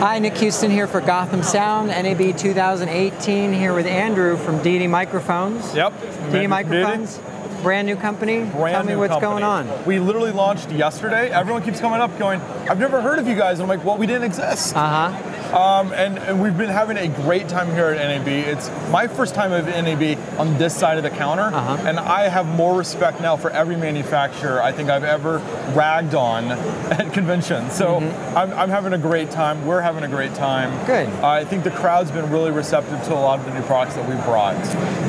Hi, Nick Huston here for Gotham Sound, NAB 2018, here with Andrew from Deity Microphones. Yep. Deity Microphones, brand new company. Tell me what's going on. We literally launched yesterday. Everyone keeps coming up going, I've never heard of you guys. And I'm like, well, we didn't exist. And we've been having a great time here at NAB. It's my first time at NAB on this side of the counter, and I have more respect now for every manufacturer I think I've ever ragged on at conventions. So I'm having a great time. We're having a great time. Good. I think the crowd's been really receptive to a lot of the new products that we've brought.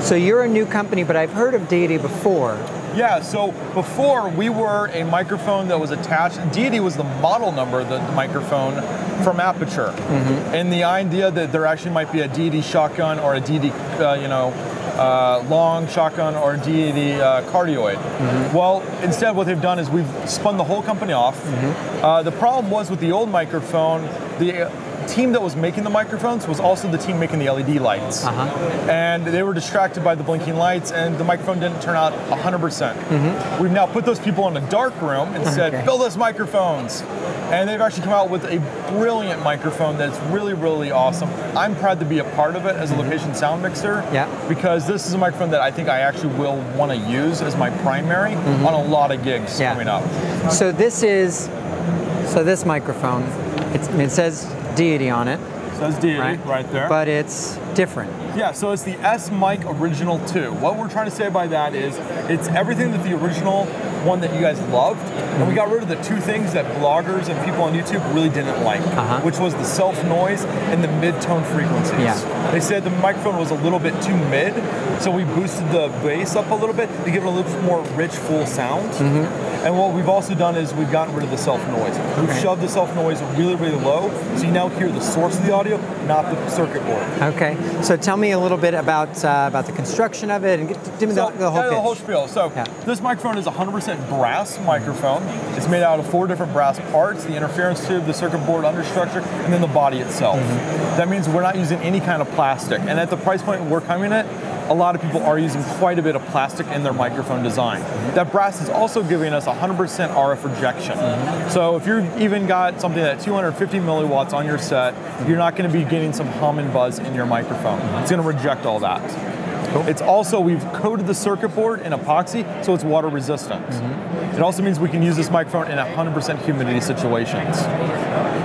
So you're a new company, but I've heard of Deity before. Yeah, so before we were a microphone that was attached. Deity was the model number of the microphone from Aperture. And the idea that there actually might be a Deity shotgun or a Deity, long shotgun or a Deity cardioid. Well, instead what they've done is we've spun the whole company off. The problem was with the old microphone, the team that was making the microphones was also the team making the LED lights. And they were distracted by the blinking lights and the microphone didn't turn out 100%. We've now put those people in a dark room and said, build us microphones. And they've actually come out with a brilliant microphone that's really, really awesome. I'm proud to be a part of it as a location sound mixer because this is a microphone that I think I actually will want to use as my primary on a lot of gigs coming up. So this microphone, it says Deity on it. It says Deity right there. But it's different. Yeah, so it's the Smic Original 2. What we're trying to say by that is it's everything that the original one that you guys loved, and we got rid of the two things that bloggers and people on YouTube really didn't like, which was the self-noise and the mid-tone frequencies. They said the microphone was a little bit too mid, so we boosted the bass up a little bit to give it a little bit more rich, full sound. And what we've also done is we've gotten rid of the self-noise. We've shoved the self-noise really, really low, so you now hear the source of the audio, not the circuit board. Okay, so tell me a little bit about the construction of it and give me the whole pitch. The whole spiel. So this microphone is 100% brass microphone. It's made out of 4 different brass parts: the interference tube, the circuit board understructure, and then the body itself. That means we're not using any kind of plastic. And at the price point we're coming at, a lot of people are using quite a bit of plastic in their microphone design. That brass is also giving us 100% RF rejection. So if you've even got something at 250 milliwatts on your set, you're not going to be getting some hum and buzz in your microphone. It's going to reject all that. It's also, we've coated the circuit board in epoxy, so it's water resistant. It also means we can use this microphone in 100% humidity situations.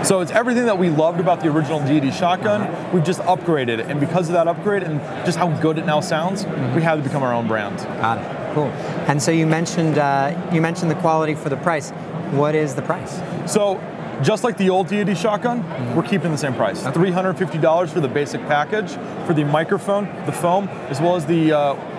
So it's everything that we loved about the original Deity shotgun. We've just upgraded it, and because of that upgrade and just how good it now sounds, we had to become our own brand. Got it. Cool. And so you mentioned the quality for the price. What is the price? So, just like the old Deity shotgun, we're keeping the same price. $350 for the basic package, for the microphone, the foam, as well as the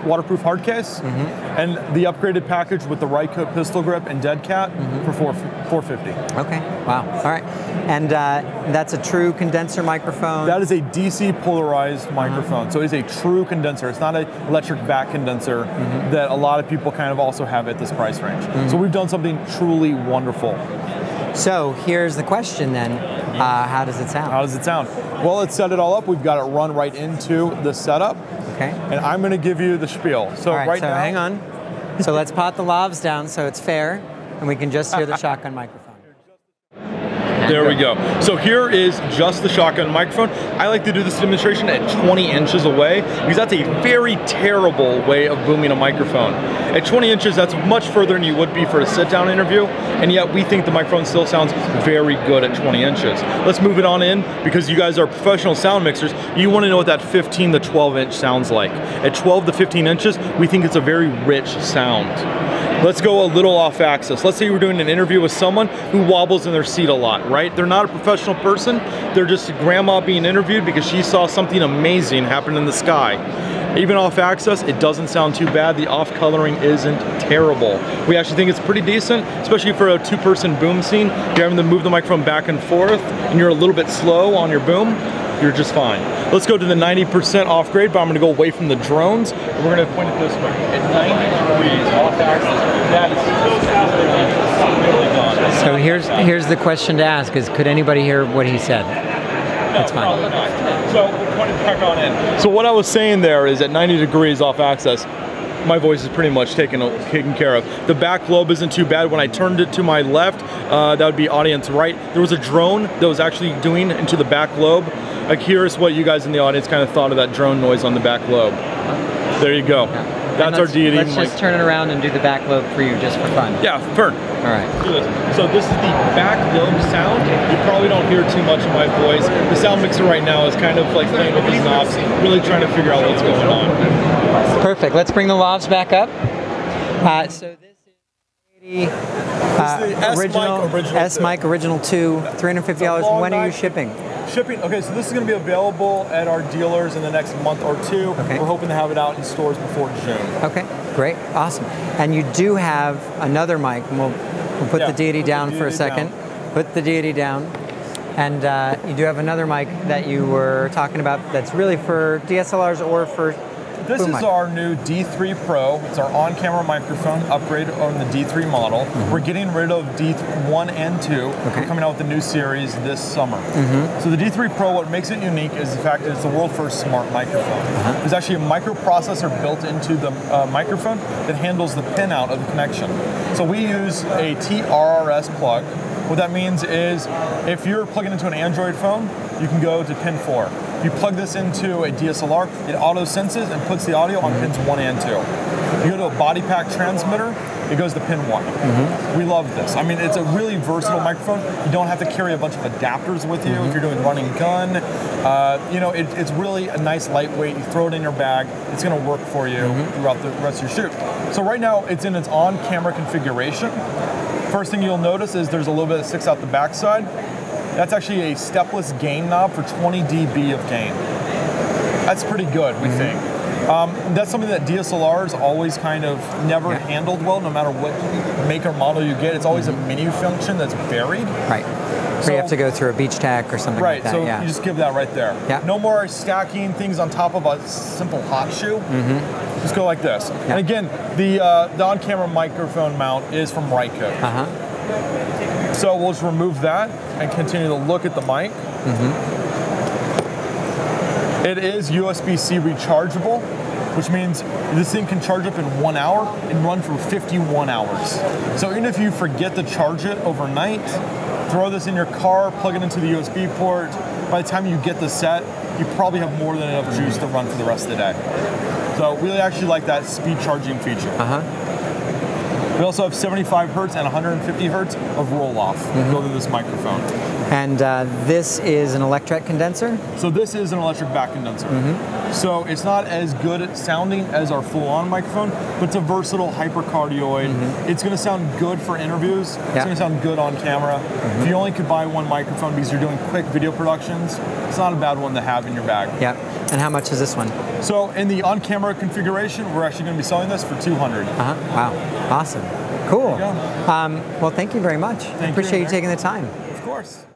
waterproof hard case, and the upgraded package with the right coat pistol grip and dead cat for $450. Okay, wow, all right. And that's a true condenser microphone? That is a DC polarized microphone, so it's a true condenser. It's not an electric back condenser that a lot of people kind of also have at this price range. So we've done something truly wonderful. So here's the question then, how does it sound? How does it sound? Well, let's set it all up. We've got it run right into the setup. Okay. And I'm going to give you the spiel. So right now, hang on. So let's pot the lavs down so it's fair, and we can just hear the shotgun microphone. There we go. So here is just the shotgun microphone. I like to do this demonstration at 20 inches away because that's a very terrible way of booming a microphone. At 20 inches, that's much further than you would be for a sit-down interview, and yet we think the microphone still sounds very good at 20 inches. Let's move it on in because you guys are professional sound mixers. You want to know what that 15 to 12 inch sounds like. At 12 to 15 inches, we think it's a very rich sound. Let's go a little off axis. Let's say we're doing an interview with someone who wobbles in their seat a lot, right? They're not a professional person. They're just a grandma being interviewed because she saw something amazing happen in the sky. Even off axis, it doesn't sound too bad. The off coloring isn't terrible. We actually think it's pretty decent, especially for a 2-person boom scene. You're having to move the microphone back and forth and you're a little bit slow on your boom, you're just fine. Let's go to the 90% off grade, but I'm gonna go away from the drones, and we're gonna point it this way. At 90 degrees off axis, that is really gone. So here's the question to ask is, could anybody hear what he said? That's fine. Probably not. So we'll point it back on in. So what I was saying there is at 90 degrees off axis, my voice is pretty much taken care of. The back lobe isn't too bad. When I turned it to my left, that would be audience right. There was a drone that was actually doing into the back lobe. Like, here's what you guys in the audience kind of thought of that drone noise on the back lobe. There you go. That's our Deity. Let's just turn it around and do the back lobe for you just for fun. Yeah, turn. All right. Do this. So this is the back lobe sound. You probably don't hear too much of my voice. The sound mixer right now is kind of like playing with these knobs, really trying to figure out what's going on. Perfect. Let's bring the lavs back up. So this is Deity Smic Original 2, $350. When are you shipping? Shipping, okay, so this is going to be available at our dealers in the next month or two. Okay. We're hoping to have it out in stores before June. Okay, great, awesome. And you do have another mic, and we'll put the Deity down for a second. Put the Deity down. And you do have another mic that you were talking about that's really for DSLRs or for This is our new D3 Pro. It's our on-camera microphone upgrade on the D3 model. We're getting rid of D1 and 2. We're coming out with a new series this summer. So the D3 Pro, what makes it unique is the fact that it's the world's first smart microphone. There's actually a microprocessor built into the microphone that handles the pin out of the connection. So we use a TRRS plug. What that means is if you're plugging into an Android phone, you can go to pin 4. If you plug this into a DSLR, it auto senses and puts the audio on pins 1 and 2. If you go to a body pack transmitter, it goes to pin 1. We love this. I mean, it's a really versatile microphone. You don't have to carry a bunch of adapters with you if you're doing running gun. You know, it's really a nice lightweight. You throw it in your bag. It's going to work for you throughout the rest of your shoot. So right now, it's in its on-camera configuration. First thing you'll notice is there's a little bit that sticks out the backside. That's actually a stepless gain knob for 20 dB of gain. That's pretty good, we think. That's something that DSLRs always kind of never handled well, no matter what make or model you get. It's always a menu function that's buried. Right. So you have to go through a beach tack or something like that. Right, so you just give that right there. No more stacking things on top of a simple hot shoe. Just go like this. And again, the on-camera microphone mount is from Ryco. So we'll just remove that and continue to look at the mic. It is USB-C rechargeable, which means this thing can charge up in 1 hour and run for 51 hours. So even if you forget to charge it overnight, throw this in your car, plug it into the USB port. By the time you get the set, you probably have more than enough juice to run for the rest of the day. So we actually like that speed charging feature. We also have 75 hertz and 150 hertz of roll-off go to this microphone. And this is an electret condenser? So this is an electric back condenser. So it's not as good at sounding as our full-on microphone, but it's a versatile hypercardioid. It's going to sound good for interviews. It's going to sound good on camera. If you only could buy one microphone because you're doing quick video productions, it's not a bad one to have in your bag. And how much is this one? So in the on-camera configuration, we're actually going to be selling this for $200. Wow, awesome, cool. Well, thank you very much. I appreciate you taking the time. Of course.